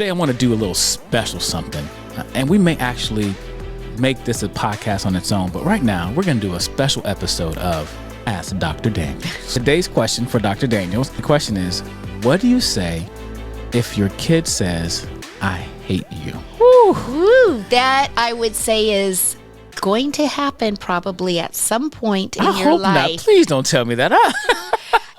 today I want to do a little special something. And we may actually make this a podcast on its own. But right now, we're going to do a special episode of Ask Dr. Daniels. Today's question for Dr. Daniels, the question is, what do you say if your kid says, I hate you? Woo, that I would say is going to happen probably at some point in your hope life. not. Please don't tell me that.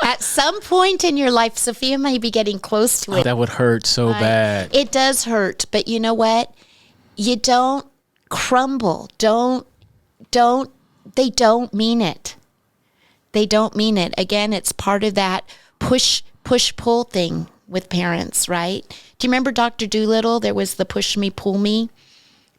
At some point in your life, Sophia may be getting close to it. That would hurt so bad. It does hurt, but you know what? You don't crumble. They don't mean it. They don't mean it. Again, it's part of that push-pull thing with parents, right? Do you remember Dr. Dolittle? There was the push me, pull me.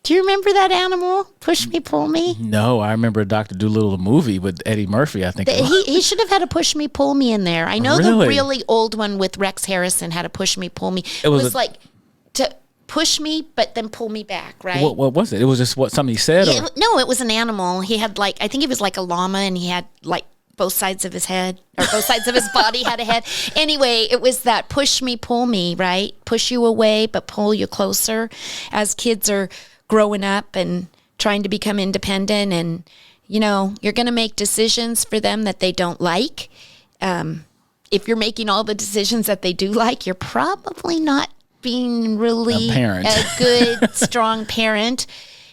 Do you remember that animal? Push me, pull me? No, I remember Dr. Dolittle, the movie with Eddie Murphy, I think. He should have had a push me, pull me in there. I know Really? the really old one with Rex Harrison had a push me, pull me. It was like to push me, but then pull me back, right? What was it? It was just something he said? Yeah, or? no, it was an animal. He had I think he was like a llama, and he had both sides of his head, or both sides of his body had a head. Anyway, it was that push me, pull me, right? Push you away, but pull you closer as kids are growing up and trying to become independent. And, you're going to make decisions for them that they don't like. If you're making all the decisions that they do like, you're probably not being really a good, strong parent.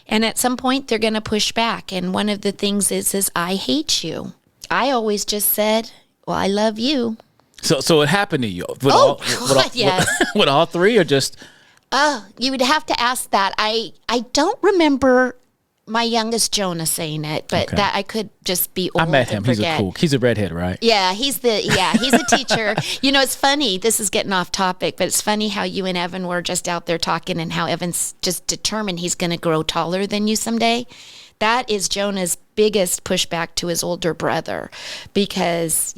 And at some point, they're going to push back. And one of the things is I hate you. I always just said, well, I love you. So it happened to you? Yes. With all three or just... You would have to ask that. I don't remember my youngest Jonah saying it, but that I could just be old. I met him. And He's a redhead, right? Yeah, he's a teacher. It's funny. This is getting off topic, but it's funny how you and Evan were just out there talking and how Evan's just determined he's going to grow taller than you someday. That is Jonah's biggest pushback to his older brother because,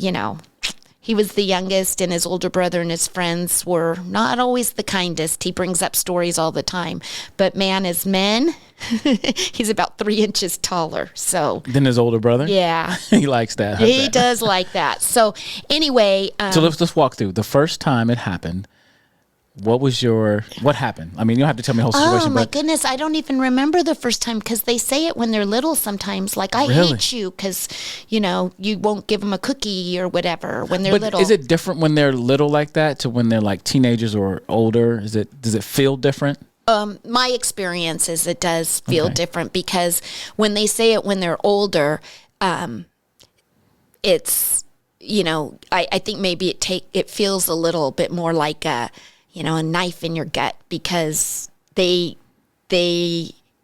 he was the youngest, and his older brother and his friends were not always the kindest. He brings up stories all the time. But man, as men, he's about 3 inches taller. So than his older brother? Yeah. He likes that. He does like that. So anyway. So let's walk through. The first time it happened, what happened? I mean, you don't have to tell me the whole situation. Oh, my goodness. I don't even remember the first time because they say it when they're little sometimes. Like, I hate you because, you won't give them a cookie or whatever when they're little. Is it different when they're little like that to when they're like teenagers or older? Does it feel different? My experience is it does feel different because when they say it when they're older, it's, I think maybe it feels a little bit more like a knife in your gut because they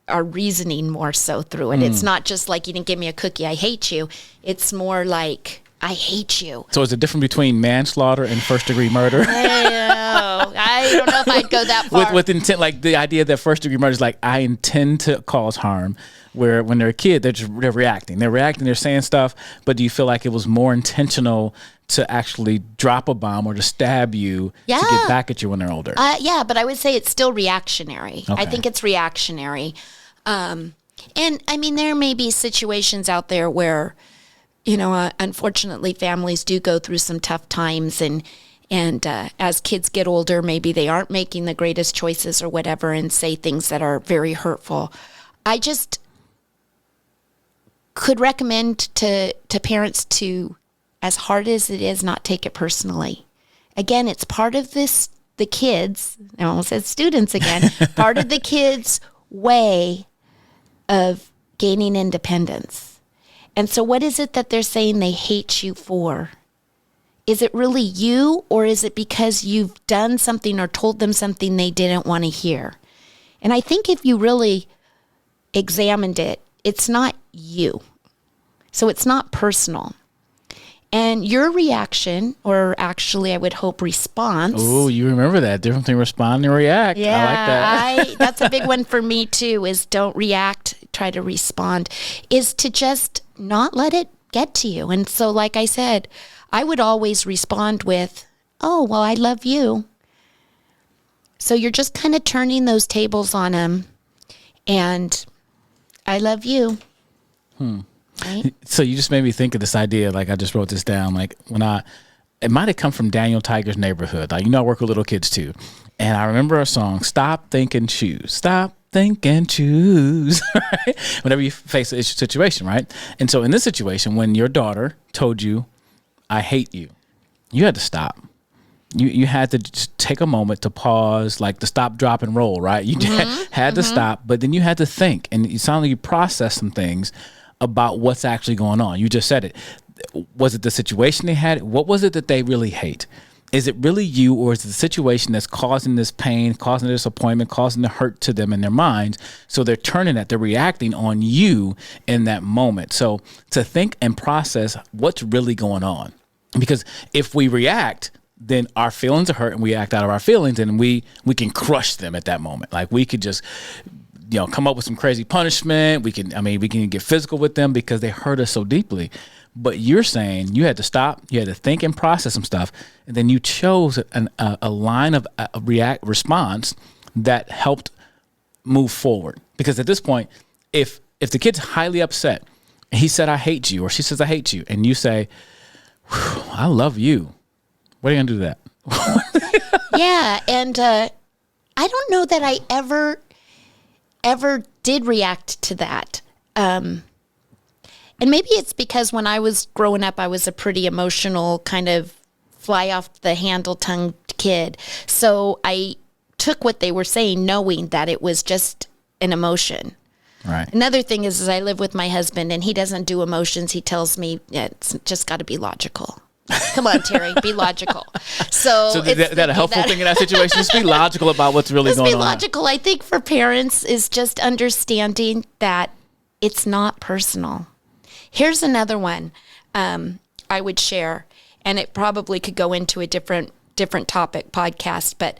are reasoning more so through it. It's not just like, you didn't give me a cookie, I hate you. It's more like, I hate you. So is it different between manslaughter and first-degree murder? I don't know if I'd go that far. With intent, like the idea that first-degree murder is like, I intend to cause harm, where when they're a kid, they're reacting. They're saying stuff, but do you feel like it was more intentional to actually drop a bomb or to stab you to get back at you when they're older? But I would say it's still reactionary. Okay. I think it's reactionary. And I mean, there may be situations out there where, unfortunately families do go through some tough times and as kids get older, maybe they aren't making the greatest choices or whatever and say things that are very hurtful. I just could recommend to parents to, as hard as it is, not take it personally. Again, it's part of the kids, I almost said students again, part of the kids' way of gaining independence. And so what is it that they're saying they hate you for? Is it really you, or is it because you've done something or told them something they didn't want to hear? And I think if you really examined it, it's not you. So it's not personal. And your reaction, or actually I would hope response. Oh, you remember that. Different thing, respond and react. Yeah, I like that. That's a big one for me too, is don't react, try to respond, is to just not let it get to you. And so like I said, I would always respond with, oh, well, I love you. So you're just kind of turning those tables on them. And I love you. Right? So you just made me think of this idea. Like I just wrote this down. Like it might have come from Daniel Tiger's Neighborhood. Like, I work with little kids too. And I remember a song, Stop, Think, and Choose. Stop, think, and choose. Right? Whenever you face a situation, right? And so in this situation, when your daughter told you, I hate you, you had to stop. You had to just take a moment to pause, like the stop, drop, and roll, right? You had to stop, but then you had to think. And it sounded like you processed some things about what's actually going on. You just said it. Was it the situation they had? What was it that they really hate? Is it really you, or is it the situation that's causing this pain, causing the disappointment, causing the hurt to them in their minds? So they're they're reacting on you in that moment. So to think and process what's really going on. Because if we react, then our feelings are hurt and we act out of our feelings, and we can crush them at that moment. Like, we could just, come up with some crazy punishment. We can get physical with them because they hurt us so deeply. But you're saying you had to stop, you had to think and process some stuff, and then you chose a line of response that helped move forward. Because at this point, if the kid's highly upset, and he said, I hate you, or she says, I hate you, and you say, I love you, what are you going to do to that? Yeah, and I don't know that I ever did react to that. And maybe it's because when I was growing up, I was a pretty emotional, kind of fly off the handle tongued kid. So I took what they were saying, knowing that it was just an emotion. Right. Another thing is I live with my husband, and he doesn't do emotions. He tells me it's just got to be logical. Come on, Terry, be logical. So that a helpful thing in that situation? Just be logical about what's really going on. Just be logical. I think for parents is just understanding that it's not personal. Here's another one I would share, and it probably could go into a different topic podcast, but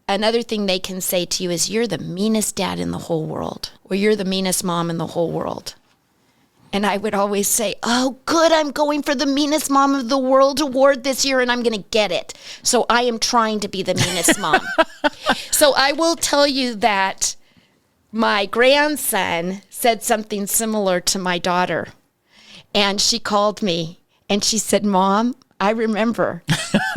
another thing they can say to you is, you're the meanest dad in the whole world, or you're the meanest mom in the whole world. And I would always say, oh, good, I'm going for the meanest mom of the world award this year, and I'm going to get it. So I am trying to be the meanest mom. So I will tell you that my grandson said something similar to my daughter. And she called me and she said, Mom, I remember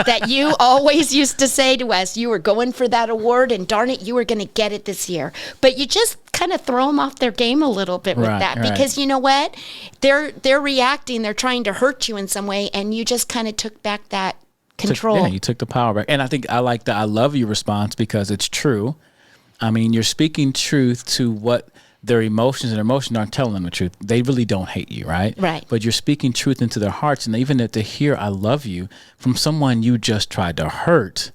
that you always used to say to us, you were going for that award, and darn it, you were going to get it this year. But you just kind of throw them off their game a little bit with that. Right. Because you know what? They're reacting. They're trying to hurt you in some way. And you just kind of took back that control. You took the power back. And I think I like the I love you response, because it's true. I mean, you're speaking truth to what their emotions, and their emotions aren't telling them the truth. They really don't hate you, right? Right. But you're speaking truth into their hearts. And even if to hear I love you from someone you just tried to hurt,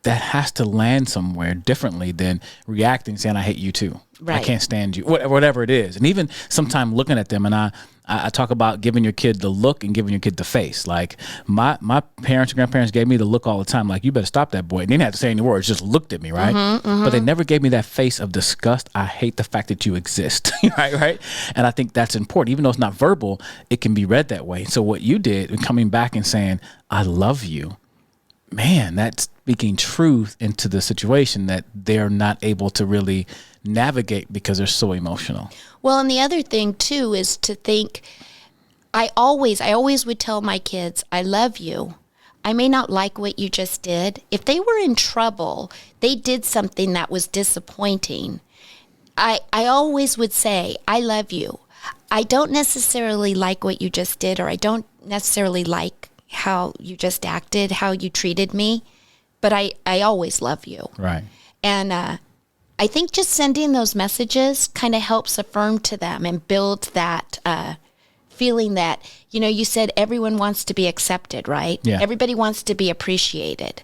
that has to land somewhere differently than reacting, saying, I hate you too. Right. I can't stand you, whatever it is. And even sometimes looking at them, and I talk about giving your kid the look and giving your kid the face. Like my parents and grandparents gave me the look all the time. Like, you better stop that boy. And they didn't have to say any words, just looked at me, right? But they never gave me that face of disgust. I hate the fact that you exist, right? And I think that's important. Even though it's not verbal, it can be read that way. So what you did in coming back and saying, I love you, man, that's speaking truth into the situation that they're not able to really navigate because they're so emotional. Well, and the other thing too is to think, I always would tell my kids, I love you. I may not like what you just did. If they were in trouble, they did something that was disappointing, I always would say, I love you. I don't necessarily like what you just did, or I don't necessarily like how you just acted, how you treated me, but I always love you. Right. And I think just sending those messages kind of helps affirm to them and build that feeling that, you said everyone wants to be accepted, right? Yeah. Everybody wants to be appreciated.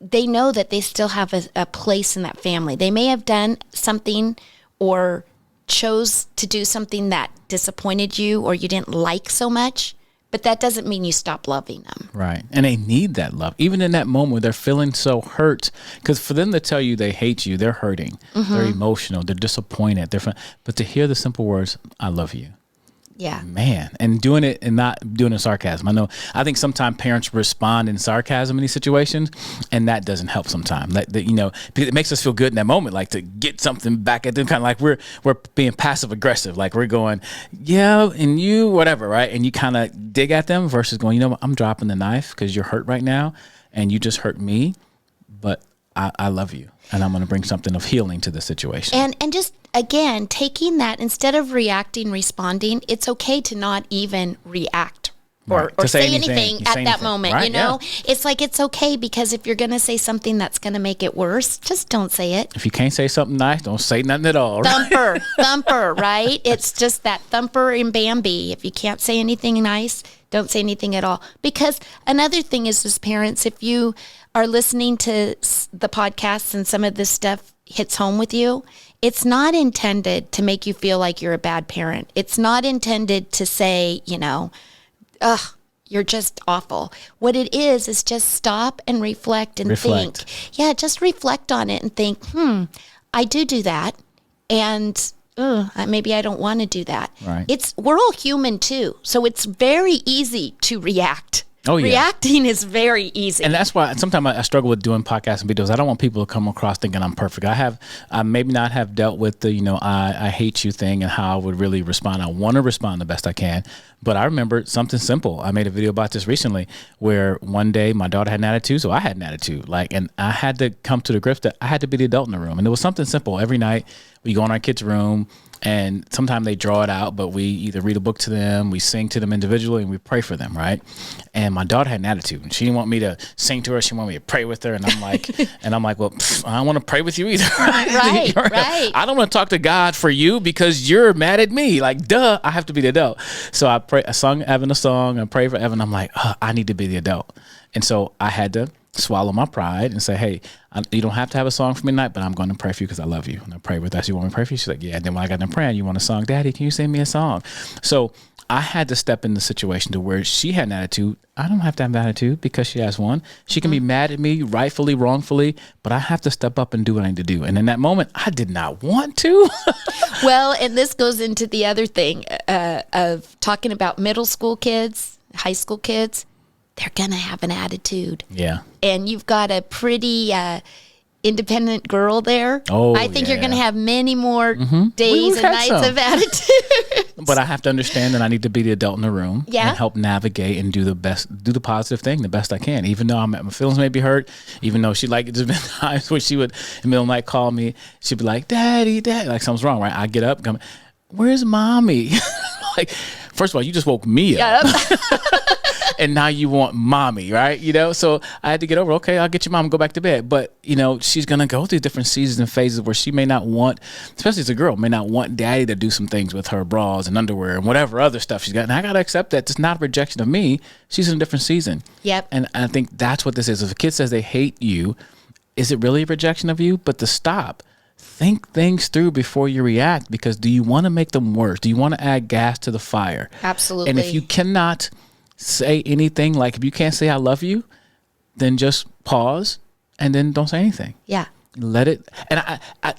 They know that they still have a place in that family. They may have done something or chose to do something that disappointed you or you didn't like so much, but that doesn't mean you stop loving them. Right. And they need that love. Even in that moment where they're feeling so hurt, because for them to tell you they hate you, they're hurting. They're emotional. They're disappointed. But to hear the simple words, I love you. Yeah. Man, and doing it and not doing it in sarcasm. I think sometimes parents respond in sarcasm in these situations, and that doesn't help sometimes. That because it makes us feel good in that moment, like to get something back at them, kind of like we're being passive aggressive, like we're going, yeah, and you, whatever, right? And you kind of dig at them versus going, what, I'm dropping the knife because you're hurt right now, and you just hurt me, but I love you, and I'm going to bring something of healing to the situation. And just, again, taking that, instead of reacting, responding, it's okay to not even react or say anything at that moment, right? Yeah. It's like, it's okay, because if you're going to say something that's going to make it worse, just don't say it. If you can't say something nice, don't say nothing at all. Right? Thumper, right? It's just that Thumper in Bambi. If you can't say anything nice, don't say anything at all. Because another thing is, as parents, if you are listening to the podcasts and some of this stuff hits home with you, it's not intended to make you feel like you're a bad parent. It's not intended to say, ugh, you're just awful. What it is just stop and reflect and think. Yeah, just reflect on it and think, I do that. And maybe I don't want to do that. Right. We're all human too. So it's very easy to react. Oh, yeah. Reacting is very easy. And that's why sometimes I struggle with doing podcasts and videos. I don't want people to come across thinking I'm perfect. I maybe not have dealt with the, I hate you thing and how I would really respond. I want to respond the best I can. But I remember something simple. I made a video about this recently where one day my daughter had an attitude, so I had an attitude. And I had to come to the grips that I had to be the adult in the room. And it was something simple. Every night we go in our kids' room, and sometimes they draw it out, but we either read a book to them, we sing to them individually, and we pray for them, right? And my daughter had an attitude, and she didn't want me to sing to her. She wanted me to pray with her, and I'm like, well, I don't want to pray with you either. Right. I don't want to talk to God for you because you're mad at me. Like, duh, I have to be the adult. So I sung Evan a song, and prayed for Evan. I'm like, I need to be the adult. And so I had to swallow my pride and say, hey, you don't have to have a song for me tonight, but I'm going to pray for you because I love you. And I pray with us. You want me to pray for you? She's like, yeah. And then when I got done praying, you want a song? Daddy, can you sing me a song? So I had to step in the situation to where she had an attitude. I don't have to have an attitude because she has one. She can be mad at me, rightfully, wrongfully, but I have to step up and do what I need to do. And in that moment, I did not want to. Well, and this goes into the other thing of talking about middle school kids, high school kids. They're going to have an attitude. Yeah. And you've got a pretty independent girl there. Oh, I think you're going to have many more days and nights of attitude. But I have to understand that I need to be the adult in the room and help navigate and do the positive thing the best I can. Even though my feelings may be hurt, even though there's been times where she would, in the middle of the night, call me. She'd be like, Daddy, like something's wrong, right? I get up, come, where's mommy? Like, first of all, you just woke me up. And now you want mommy, right? So I had to get over, okay, I'll get your mom and go back to bed. But, she's going to go through different seasons and phases where she may not want, especially as a girl, may not want daddy to do some things with her bras and underwear and whatever other stuff she's got. And I got to accept that. It's not a rejection of me. She's in a different season. Yep. And I think that's what this is. If a kid says they hate you, is it really a rejection of you? But to stop. Think things through before you react, because do you want to make them worse? Do you want to add gas to the fire? Absolutely. And if you cannot say anything, like if you can't say I love you, then just pause and then don't say anything. Yeah. Let it. And I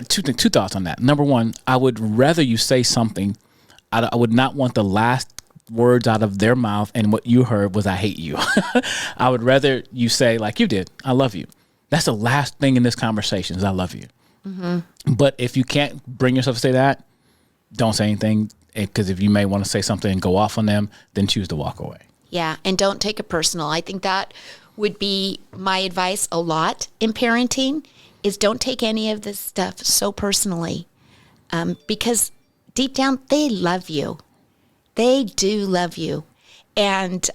two thoughts on that. Number one, I would rather you say something. I would not want the last words out of their mouth and what you heard was I hate you. I would rather you say, like you did, I love you. That's the last thing in this conversation is I love you. Mm-hmm. But if you can't bring yourself to say that, don't say anything, because if you may want to say something and go off on them, then choose to walk away. Yeah, and don't take it personal. I think that would be my advice a lot in parenting, is don't take any of this stuff so personally, because deep down, they love you. They do love you. And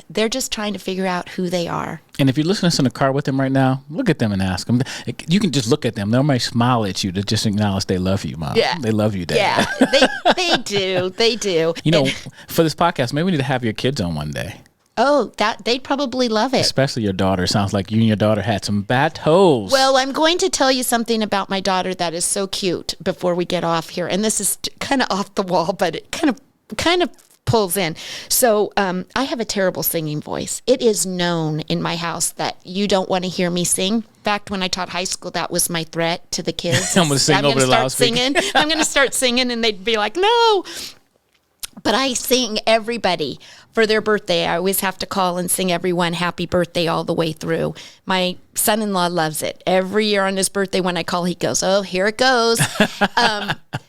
they're just trying to figure out who they are. And if you're listening to us in the car with them right now, look at them and ask them. You can just look at them. They might smile at you to just acknowledge they love you, Mom. Yeah. They love you, Dad. Yeah, they do. They do. For this podcast, maybe we need to have your kids on one day. Oh, they'd probably love it. Especially your daughter. Sounds like you and your daughter had some battles. Well, I'm going to tell you something about my daughter that is so cute before we get off here. And this is kind of off the wall, but it kind of pulls in. So I have a terrible singing voice. It is known in my house that you don't want to hear me sing. In fact, when I taught high school, that was my threat to the kids. I'm going to sing over the loudspeaker. I'm going to start singing, and they'd be like, no. But I sing everybody for their birthday. I always have to call and sing everyone happy birthday all the way through. My son-in-law loves it. Every year on his birthday when I call, he goes, oh, here it goes.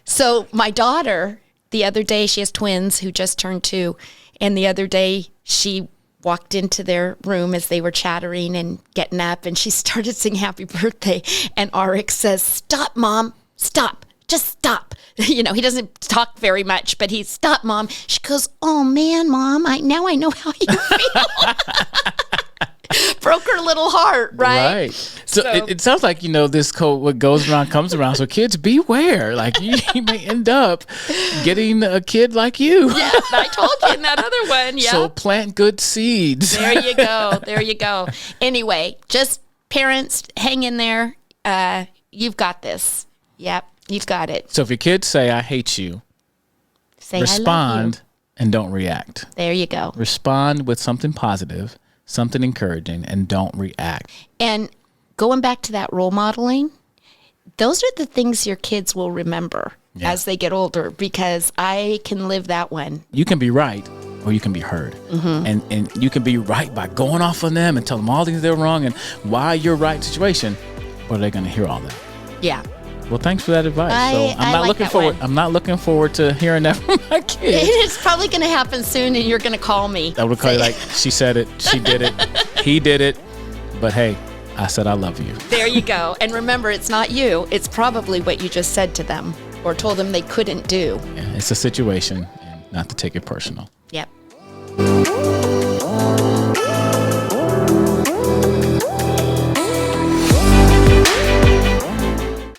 So my daughter, the other day, she has twins who just turned 2. And the other day she walked into their room as they were chattering and getting up, and she started singing happy birthday. And Arik says, stop, Mom, stop. Just stop. You know, he doesn't talk very much, but he's, stop, Mom. She goes, oh, man, Mom, now I know how you feel. Broke her little heart, right? So it sounds like, you know, this code, what goes around comes around. So kids, beware. Like, you may end up getting a kid like you. Yeah, I told you in that other one. Yeah. So plant good seeds. There you go. There you go. Anyway, just parents, hang in there. You've got this. Yep. You've got it. So if your kids say, I hate you, say, respond I love you. And don't react. There you go. Respond with something positive, something encouraging, and don't react. And going back to that role modeling, those are the things your kids will remember as they get older, because I can live that one. You can be right or you can be heard. Mm-hmm. And you can be right by going off on them and tell them all things they're wrong and why you're right situation, or they're going to hear all that. Yeah. Well, thanks for that advice. I'm not looking forward to hearing that from my kids. It's probably going to happen soon, and you're going to call me. I would call you like, she said it, she did it, he did it, but hey, I said I love you. There you go. And remember, it's not you. It's probably what you just said to them or told them they couldn't do. Yeah, it's a situation, and not to take it personal. Yep.